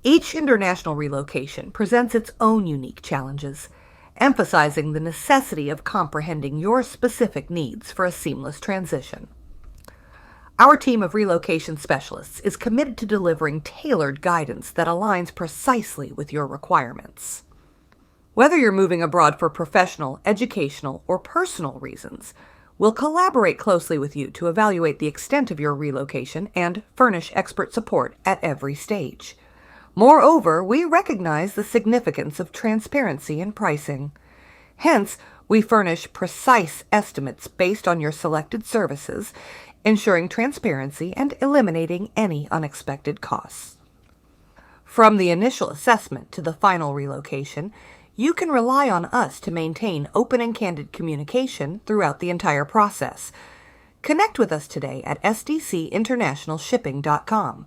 Each international relocation presents its own unique challenges, emphasizing the necessity of comprehending your specific needs for a seamless transition. Our team of relocation specialists is committed to delivering tailored guidance that aligns precisely with your requirements. Whether you're moving abroad for professional, educational, or personal reasons, we'll collaborate closely with you to evaluate the extent of your relocation and furnish expert support at every stage. Moreover, we recognize the significance of transparency in pricing. Hence, we furnish precise estimates based on your selected services, ensuring transparency and eliminating any unexpected costs. From the initial assessment to the final relocation, you can rely on us to maintain open and candid communication throughout the entire process. Connect with us today at sdcinternationalshipping.com.